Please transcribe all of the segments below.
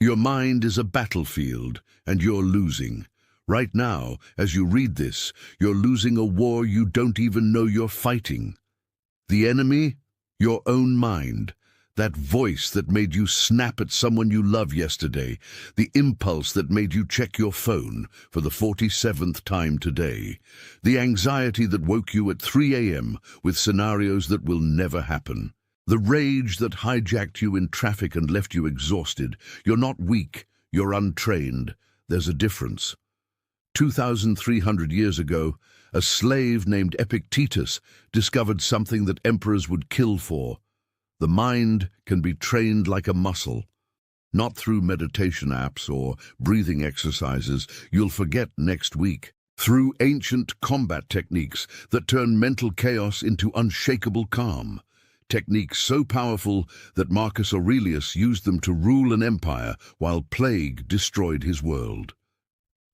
Your mind is a battlefield, and you're losing. Right now, as you read this, you're losing a war you don't even know you're fighting. The enemy? Your own mind. That voice that made you snap at someone you love yesterday. The impulse that made you check your phone for the 47th time today. The anxiety that woke you at 3 a.m. with scenarios that will never happen. The rage that hijacked you in traffic and left you exhausted. You're not weak, you're untrained. There's a difference. 2,300 years ago, a slave named Epictetus discovered something that emperors would kill for. The mind can be trained like a muscle. Not through meditation apps or breathing exercises you'll forget next week. Through ancient combat techniques that turn mental chaos into unshakable calm. Techniques so powerful that Marcus Aurelius used them to rule an empire while plague destroyed his world.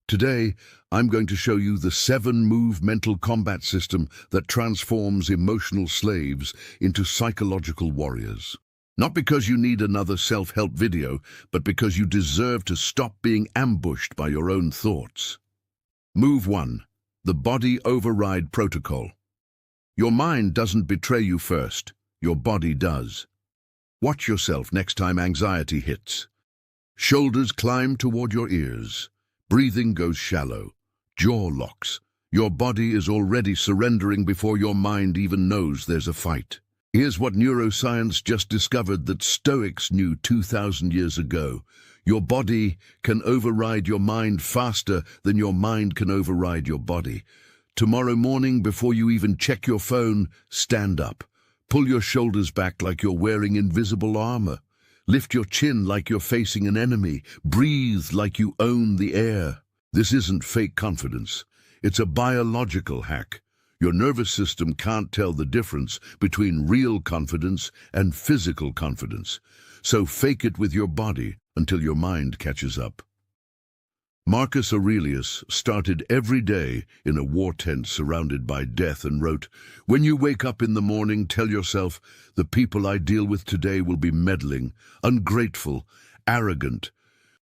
Today, I'm going to show you the 7-move mental combat system that transforms emotional slaves into psychological warriors. Not because you need another self-help video, but because you deserve to stop being ambushed by your own thoughts. Move 1. The Body Override Protocol. Your mind doesn't betray you first. Your body does. Watch yourself next time anxiety hits. Shoulders climb toward your ears. Breathing goes shallow. Jaw locks. Your body is already surrendering before your mind even knows there's a fight. Here's what neuroscience just discovered that Stoics knew 2,000 years ago. Your body can override your mind faster than your mind can override your body. Tomorrow morning, before you even check your phone, stand up. Pull your shoulders back like you're wearing invisible armor. Lift your chin like you're facing an enemy. Breathe like you own the air. This isn't fake confidence. It's a biological hack. Your nervous system can't tell the difference between real confidence and physical confidence. So fake it with your body until your mind catches up. Marcus Aurelius started every day in a war tent surrounded by death and wrote, "When you wake up in the morning, tell yourself, the people I deal with today will be meddling, ungrateful, arrogant."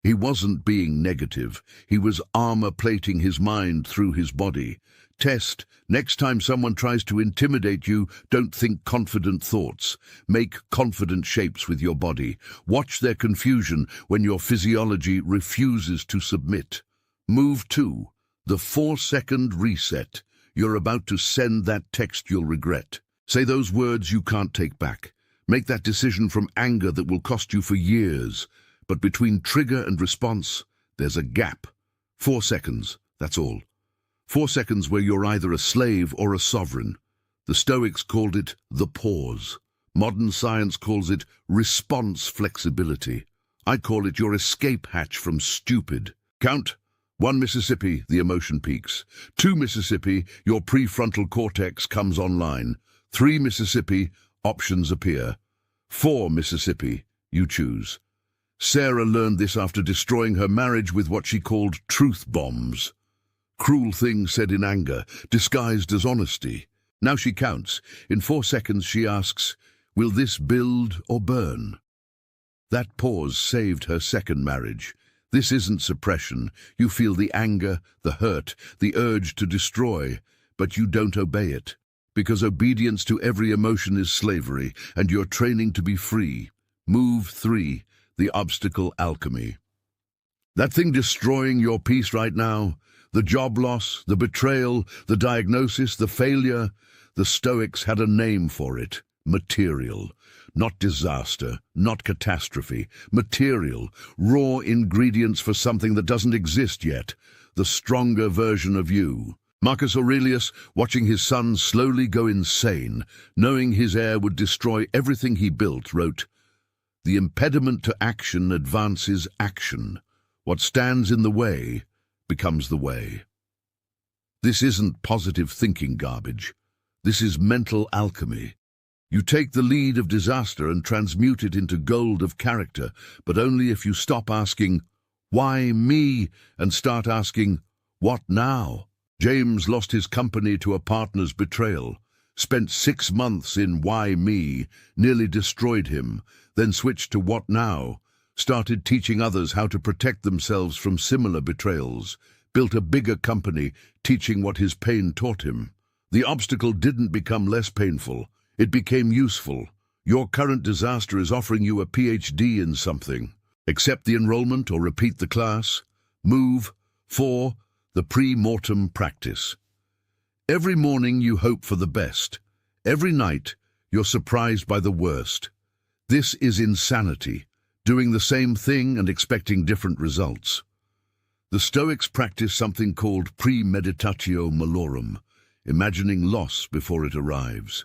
He wasn't being negative. He was armor-plating his mind through his body. Test: next time someone tries to intimidate you, don't think confident thoughts. Make confident shapes with your body. Watch their confusion when your physiology refuses to submit. Move 2. The 4-second reset. You're about to send that text you'll regret. Say those words you can't take back. Make that decision from anger that will cost you for years. But between trigger and response, there's a gap. 4 seconds, that's all. 4 seconds where you're either a slave or a sovereign. The Stoics called it the pause. Modern science calls it response flexibility. I call it your escape hatch from stupid. Count. 1 Mississippi, the emotion peaks. 2 Mississippi, your prefrontal cortex comes online. 3 Mississippi, options appear. 4 Mississippi, you choose. Sarah learned this after destroying her marriage with what she called truth bombs. Cruel things said in anger, disguised as honesty. Now she counts. In 4 seconds she asks, will this build or burn? That pause saved her second marriage. This isn't suppression. You feel the anger, the hurt, the urge to destroy, but you don't obey it. Because obedience to every emotion is slavery, and you're training to be free. Move 3, the obstacle alchemy. That thing destroying your peace right now, the job loss, the betrayal, the diagnosis, the failure, the Stoics had a name for it. Material. Not disaster, not catastrophe. Material. Raw ingredients for something that doesn't exist yet. The stronger version of you. Marcus Aurelius, watching his son slowly go insane, knowing his heir would destroy everything he built, wrote, "The impediment to action advances action. What stands in the way becomes the way." This isn't positive thinking garbage. This is mental alchemy. You take the lead of disaster and transmute it into gold of character, but only if you stop asking, "Why me?" and start asking, "What now?" James lost his company to a partner's betrayal, spent 6 months in "Why me?", nearly destroyed him, then switched to "What now?", started teaching others how to protect themselves from similar betrayals, built a bigger company teaching what his pain taught him. The obstacle didn't become less painful, it became useful. Your current disaster is offering you a PhD in something. Accept the enrollment or repeat the class. Move 4. The pre-mortem practice. Every morning you hope for the best. Every night you're surprised by the worst. This is insanity, doing the same thing and expecting different results. The Stoics practice something called premeditatio malorum, imagining loss before it arrives.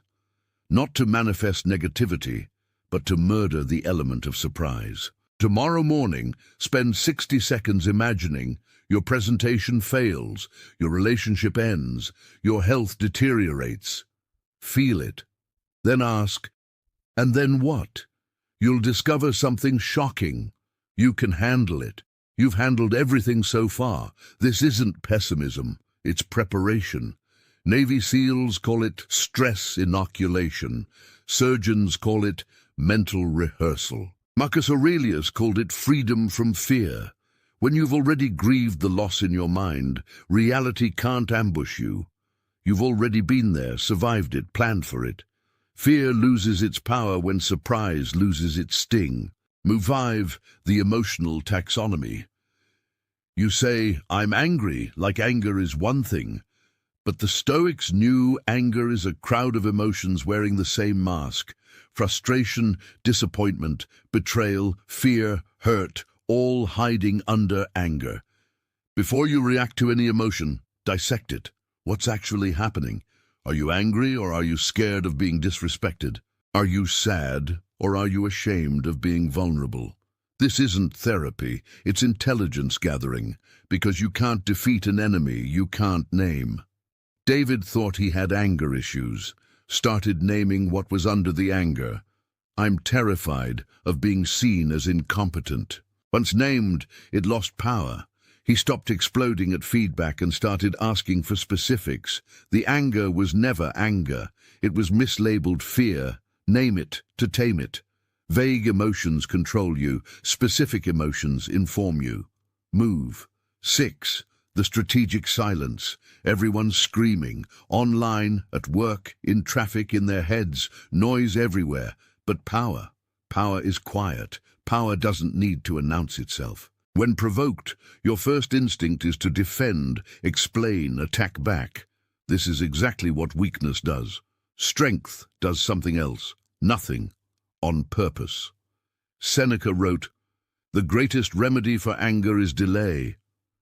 Not to manifest negativity, but to murder the element of surprise. Tomorrow morning, spend 60 seconds imagining your presentation fails, your relationship ends, your health deteriorates. Feel it. Then ask, and then what? You'll discover something shocking. You can handle it. You've handled everything so far. This isn't pessimism, it's preparation. Navy SEALs call it stress inoculation. Surgeons call it mental rehearsal. Marcus Aurelius called it freedom from fear. When you've already grieved the loss in your mind, reality can't ambush you. You've already been there, survived it, planned for it. Fear loses its power when surprise loses its sting. Move 5, the emotional taxonomy. You say, I'm angry, like anger is one thing. But the Stoics knew anger is a crowd of emotions wearing the same mask. Frustration, disappointment, betrayal, fear, hurt, all hiding under anger. Before you react to any emotion, dissect it. What's actually happening? Are you angry or are you scared of being disrespected? Are you sad or are you ashamed of being vulnerable? This isn't therapy, it's intelligence gathering, because you can't defeat an enemy you can't name. David thought he had anger issues, started naming what was under the anger. I'm terrified of being seen as incompetent. Once named, it lost power. He stopped exploding at feedback and started asking for specifics. The anger was never anger. It was mislabeled fear. Name it to tame it. Vague emotions control you. Specific emotions inform you. Move 6. The strategic silence. Everyone's screaming. Online, at work, in traffic, in their heads. Noise everywhere. But power. Power is quiet. Power doesn't need to announce itself. When provoked, your first instinct is to defend, explain, attack back. This is exactly what weakness does. Strength does something else. Nothing. On purpose. Seneca wrote, "The greatest remedy for anger is delay.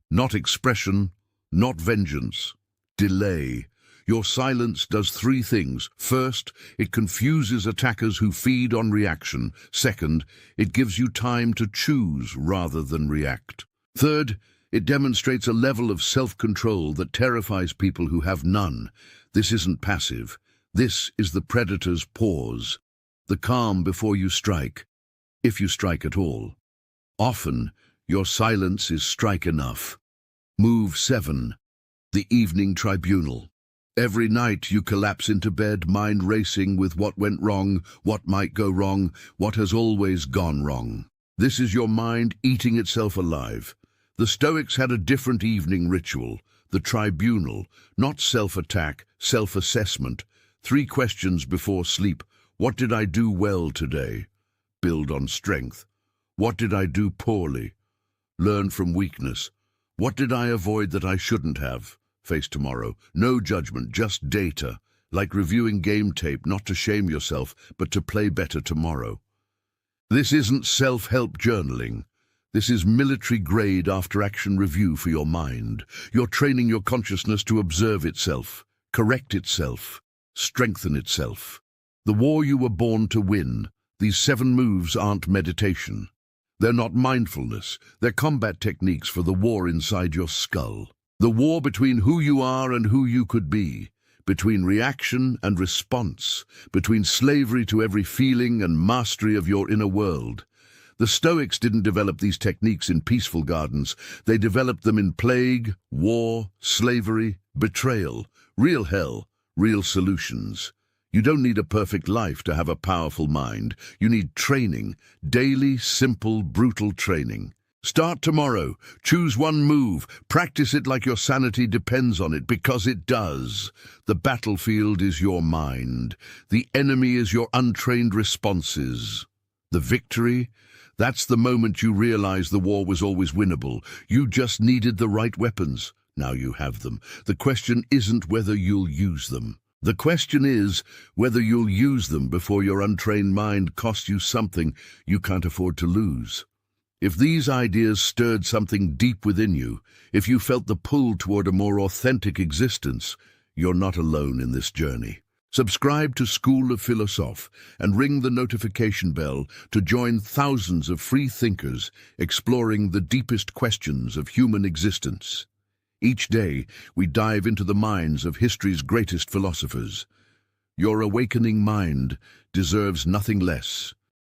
Not expression, not vengeance. Delay. Your silence does 3 things. First, it confuses attackers who feed on reaction. Second, it gives you time to choose rather than react. Third, it demonstrates a level of self-control that terrifies people who have none. This isn't passive. This is the predator's pause. The calm before you strike, if you strike at all. Often, your silence is strike enough. Move 7. The evening tribunal. Every night you collapse into bed, mind racing with what went wrong, what might go wrong, what has always gone wrong. This is your mind eating itself alive. The Stoics had a different evening ritual, the tribunal, not self-attack, self-assessment. 3 questions before sleep. What did I do well today? Build on strength. What did I do poorly? Learn from weakness. What did I avoid that I shouldn't have? Face tomorrow. No judgment, just data. Like reviewing game tape, not to shame yourself, but to play better tomorrow. This isn't self-help journaling. This is military-grade after-action review for your mind. You're training your consciousness to observe itself, correct itself, strengthen itself. The war you were born to win. These 7 moves aren't meditation. They're not mindfulness. They're combat techniques for the war inside your skull. The war between who you are and who you could be. Between reaction and response. Between slavery to every feeling and mastery of your inner world. The Stoics didn't develop these techniques in peaceful gardens. They developed them in plague, war, slavery, betrayal. Real hell, real solutions. You don't need a perfect life to have a powerful mind. You need training, daily, simple, brutal training. Start tomorrow. Choose one move. Practice it like your sanity depends on it, because it does. The battlefield is your mind. The enemy is your untrained responses. The victory? That's the moment you realize the war was always winnable. You just needed the right weapons. Now you have them. The question isn't whether you'll use them. The question is whether you'll use them before your untrained mind costs you something you can't afford to lose. If these ideas stirred something deep within you, if you felt the pull toward a more authentic existence, you're not alone in this journey. Subscribe to School of Philosophe and ring the notification bell to join thousands of free thinkers exploring the deepest questions of human existence. Each day, we dive into the minds of history's greatest philosophers. Your awakening mind deserves nothing less.